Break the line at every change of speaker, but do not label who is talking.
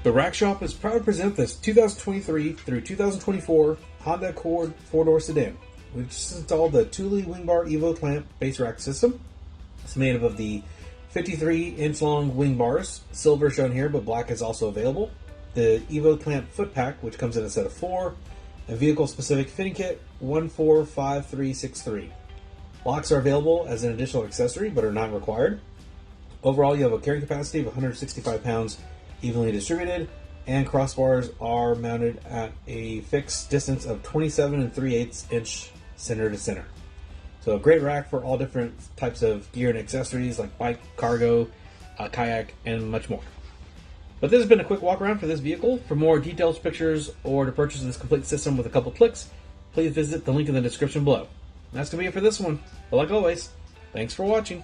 The Rack Shop is proud to present this 2023 through 2024 Honda Accord 4-door sedan. We've just installed the Thule WingBar Evo Clamp base rack system. It's made up of the 53-inch long wing bars, silver shown here, but black is also available. The Evo Clamp foot pack, which comes in a set of 4, a vehicle-specific fitting kit 145363. Locks are available as an additional accessory, but are not required. Overall, you have a carrying capacity of 165 pounds, evenly distributed, and crossbars are mounted at a fixed distance of 27 3/8 inch center to center. So a great rack for all different types of gear and accessories like bike, cargo, kayak, and much more. But this has been a quick walk around for this vehicle. For more details, pictures, or to purchase this complete system with a couple clicks, please visit the link in the description below. And that's going to be it for this one. But like always, thanks for watching.